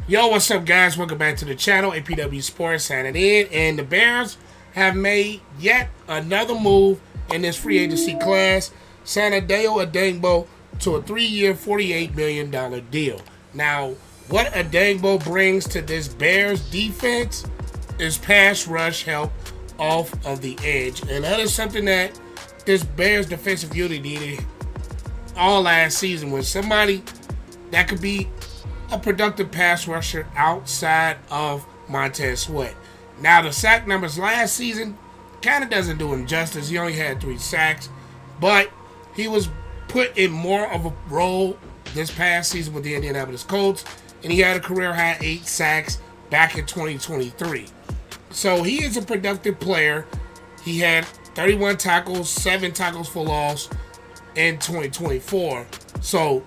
Yo, what's up, guys? Welcome back to the channel. APW Sports signing in, and the Bears have made yet another move in this free agency class, signing Dayo Odeyingbo to a 3-year, $48 million deal. Now, what Adango brings to this Bears defense is pass rush help off of the edge, and that is something that this Bears defensive unit needed all last season, with somebody that could be a productive pass rusher outside of Montez Sweat. Now, the sack numbers last season kind of doesn't do him justice. He only had 3 sacks, but he was put in more of a role this past season with the Indianapolis Colts, and he had a career-high 8 sacks back in 2023. So he is a productive player. He had 31 tackles, 7 tackles for loss in 2024. So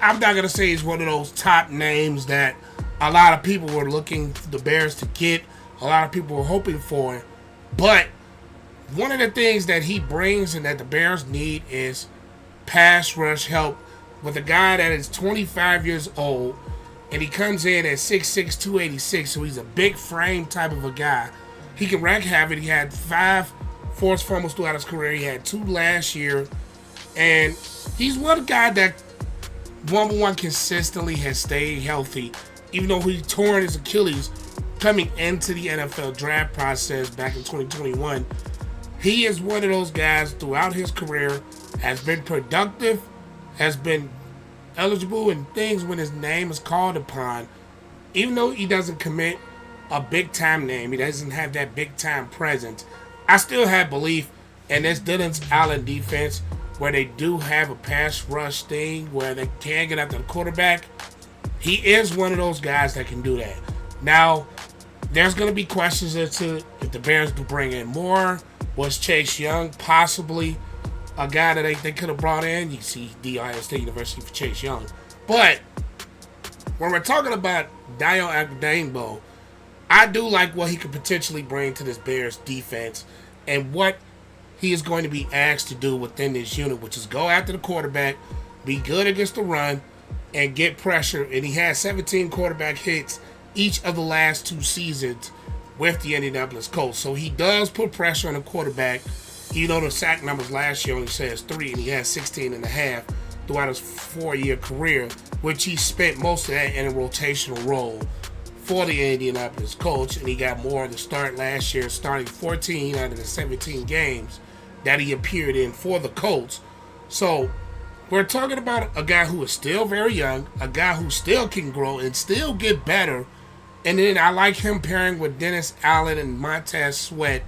I'm not going to say he's one of those top names that a lot of people were looking for the Bears to get. A lot of people were hoping for. But one of the things that he brings and that the Bears need is pass rush help with a guy that is 25 years old. And he comes in at 6'6", 286. So he's a big frame type of a guy. He can wreak havoc. He had 5 forced fumbles throughout his career. He had 2 last year. And he's one guy that one consistently has stayed healthy, even though he torn his Achilles coming into the NFL draft process back in 2021. He is one of those guys throughout his career, has been productive, has been eligible in things when his name is called upon. Even though he doesn't commit a big-time name, he doesn't have that big-time presence, I still have belief in this Dennis Allen defense, where they do have a pass rush thing where they can get after the quarterback. He is one of those guys that can do that. Now, there's going to be questions as to if the Bears do bring in more. Was Chase Young possibly a guy that they could have brought in? You see Deon State University for Chase Young. But when we're talking about Dayo Odeyingbo, I do like what he could potentially bring to this Bears defense and what he is going to be asked to do within this unit, which is go after the quarterback, be good against the run, and get pressure. And he has 17 quarterback hits each of the last 2 seasons with the Indianapolis Colts. So he does put pressure on the quarterback. Even though the sack numbers last year only says 3, and he has 16 and a half throughout his 4-year career, which he spent most of that in a rotational role for the Indianapolis Colts, and he got more of the start last year, starting 14 out of the 17 games that he appeared in for the Colts. So we're talking about a guy who is still very young, a guy who still can grow and still get better. And then I like him pairing with Dennis Allen and Montez Sweat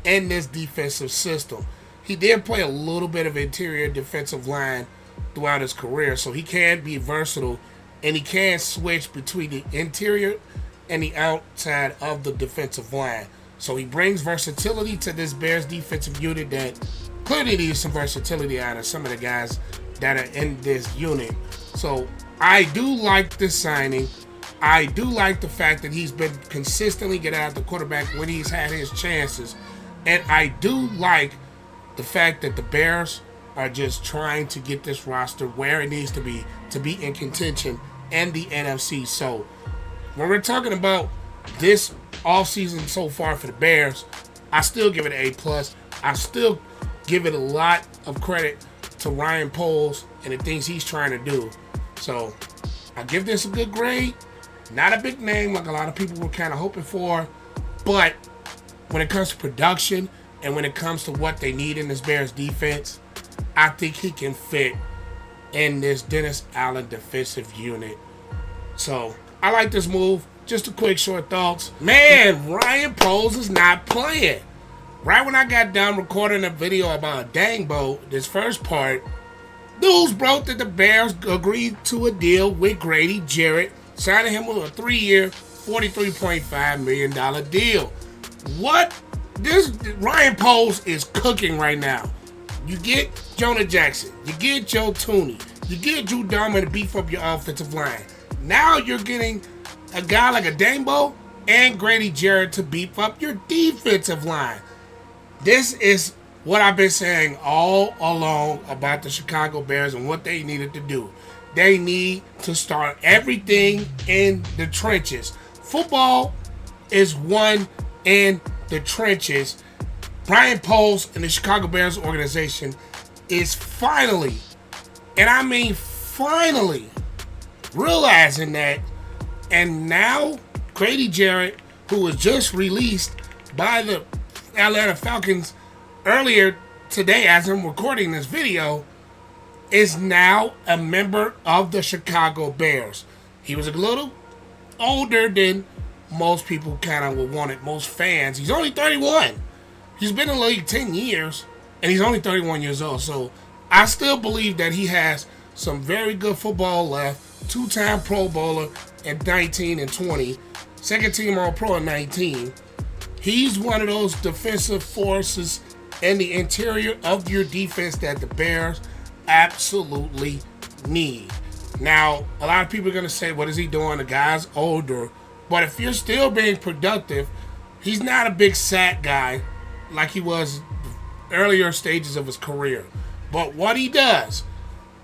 in this defensive system. He did play a little bit of interior defensive line throughout his career, so he can be versatile, and he can switch between the interior and the outside of the defensive line. So he brings versatility to this Bears defensive unit that clearly needs some versatility out of some of the guys that are in this unit. So I do like this signing. I do like the fact that he's been consistently getting out the quarterback when he's had his chances. And I do like the fact that the Bears are just trying to get this roster where it needs to be in contention and the NFC. So when we're talking about this offseason so far for the Bears, I still give it an A+. I still give it a lot of credit to Ryan Poles and the things he's trying to do. So I give this a good grade. Not a big name like a lot of people were kind of hoping for, but when it comes to production and when it comes to what they need in this Bears defense, I think he can fit in this Dennis Allen defensive unit. So I like this move. Just a quick short thoughts. Man, Ryan Poles is not playing. Right when I got done recording a video about Odeyingbo, this first part, news broke that the Bears agreed to a deal with Grady Jarrett, signing him with a 3-year, $43.5 million deal. What? This Ryan Poles is cooking right now. You get Jonah Jackson, you get Joe Thuney, you get Drew Dalman to beef up your offensive line. Now you're getting a guy like Odeyingbo and Grady Jarrett to beef up your defensive line. This is what I've been saying all along about the Chicago Bears and what they needed to do. they need to start everything in the trenches. Football is won in the trenches. Brian Poles and the Chicago Bears organization is finally, and I mean finally, realizing that. And now Grady Jarrett, who was just released by the Atlanta Falcons earlier today as I'm recording this video, is now a member of the Chicago Bears. He was a little older than most people kind of would want it, most fans. He's only 31. He's been in the league 10 years, and he's only 31 years old. So I still believe that he has some very good football left. Two-time Pro Bowler at 19 and 20. Second-team All-Pro at 19. He's one of those defensive forces in the interior of your defense that the Bears absolutely need. Now, a lot of people are going to say, what is he doing? The guy's older. But if you're still being productive, he's not a big sack guy like he was earlier stages of his career. But what he does,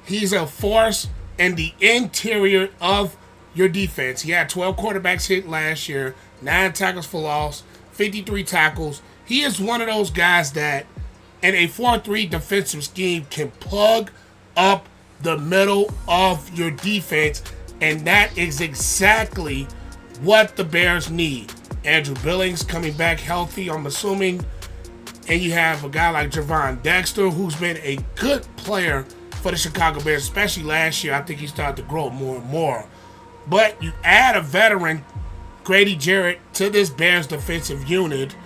he's a force in the interior of your defense. He had 12 quarterbacks hit last year, 9 tackles for loss, 53 tackles. He is one of those guys that, in a 4-3 defensive scheme, can plug up the middle of your defense, and that is exactly what the Bears need. Andrew Billings coming back healthy, I'm assuming, and you have a guy like Javon Dexter, who's been a good player for the Chicago Bears, especially last year. I think he started to grow more and more. But you add a veteran, Grady Jarrett, to this Bears defensive unit,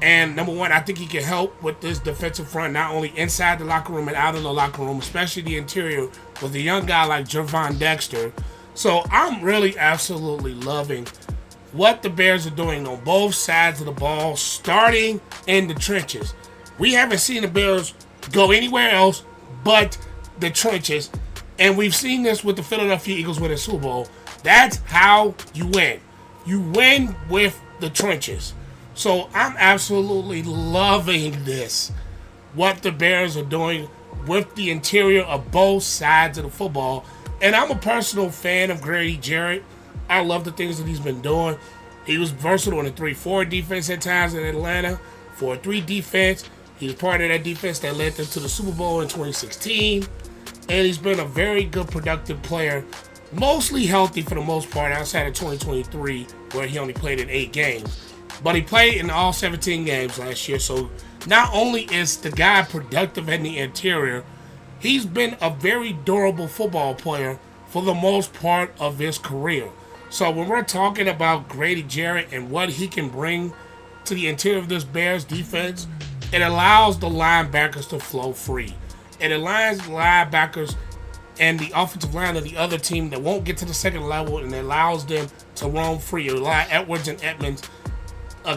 and number one, I think he can help with this defensive front, not only inside the locker room and out of the locker room, especially the interior, with a young guy like Javon Dexter. So I'm really absolutely loving what the Bears are doing on both sides of the ball, starting in the trenches. We haven't seen the Bears go anywhere else but the trenches, and we've seen this with the Philadelphia Eagles winning the Super Bowl. That's how you win. You win with the trenches. So I'm absolutely loving this, what the Bears are doing with the interior of both sides of the football. And I'm a personal fan of Grady Jarrett. I love the things that he's been doing. He was versatile in the 3-4 defense at times in Atlanta, 4-3 defense. He was part of that defense that led them to the Super Bowl in 2016. And he's been a very good, productive player, mostly healthy for the most part outside of 2023, where he only played in 8 games. But he played in all 17 games last year, so not only is the guy productive in the interior, he's been a very durable football player for the most part of his career. So when we're talking about Grady Jarrett and what he can bring to the interior of this Bears defense, it allows the linebackers to flow free. It allows linebackers and the offensive line of the other team that won't get to the second level, and it allows them to roam free. It allows Edwards and Edmunds,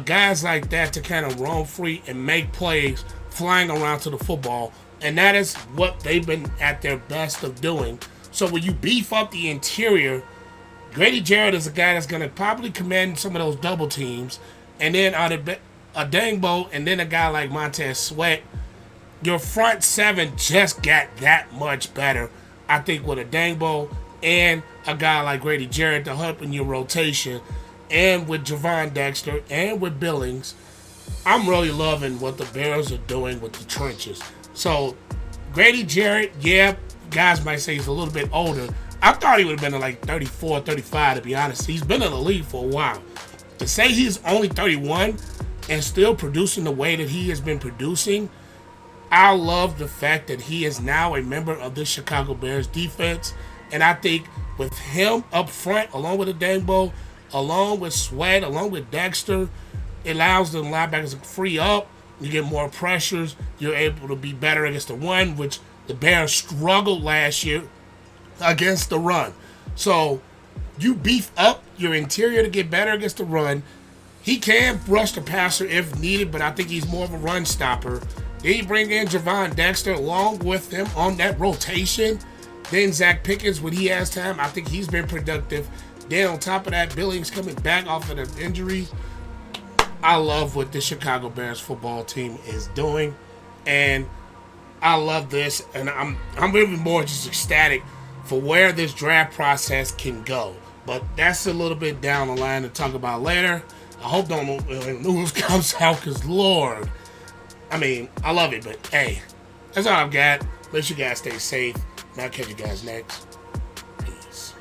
guys like that, to kind of roam free and make plays flying around to the football. And that is what they've been at their best of doing. So when you beef up the interior, Grady Jarrett is a guy that's going to probably command some of those double teams. And then Adango and then a guy like Montez Sweat, your front seven just got that much better. I think with Adango and a guy like Grady Jarrett to help in your rotation, and with Javon Dexter and with Billings, I'm really loving what the Bears are doing with the trenches. So Grady Jarrett, yeah, guys might say he's a little bit older. I thought he would have been like 34, 35, to be honest. He's been in the league for a while. To say he's only 31 and still producing the way that he has been producing, I love the fact that he is now a member of the Chicago Bears defense. And I think with him up front, along with Adango, along with Sweat, along with Dexter, it allows the linebackers to free up. You get more pressures. You're able to be better against the run, which the Bears struggled last year against the run. So you beef up your interior to get better against the run. He can rush the passer if needed, but I think he's more of a run stopper. Then you bring in Javon Dexter along with him on that rotation. Then Zach Pickens, when he has time, I think he's been productive. Then on top of that, Billings coming back off of the injury. I love what the Chicago Bears football team is doing, and I love this, and I'm even more just ecstatic for where this draft process can go. But that's a little bit down the line to talk about later. I hope no news comes out, because Lord, I mean, I love it, but hey, that's all I've got. Let you guys stay safe, and I'll catch you guys next. Peace.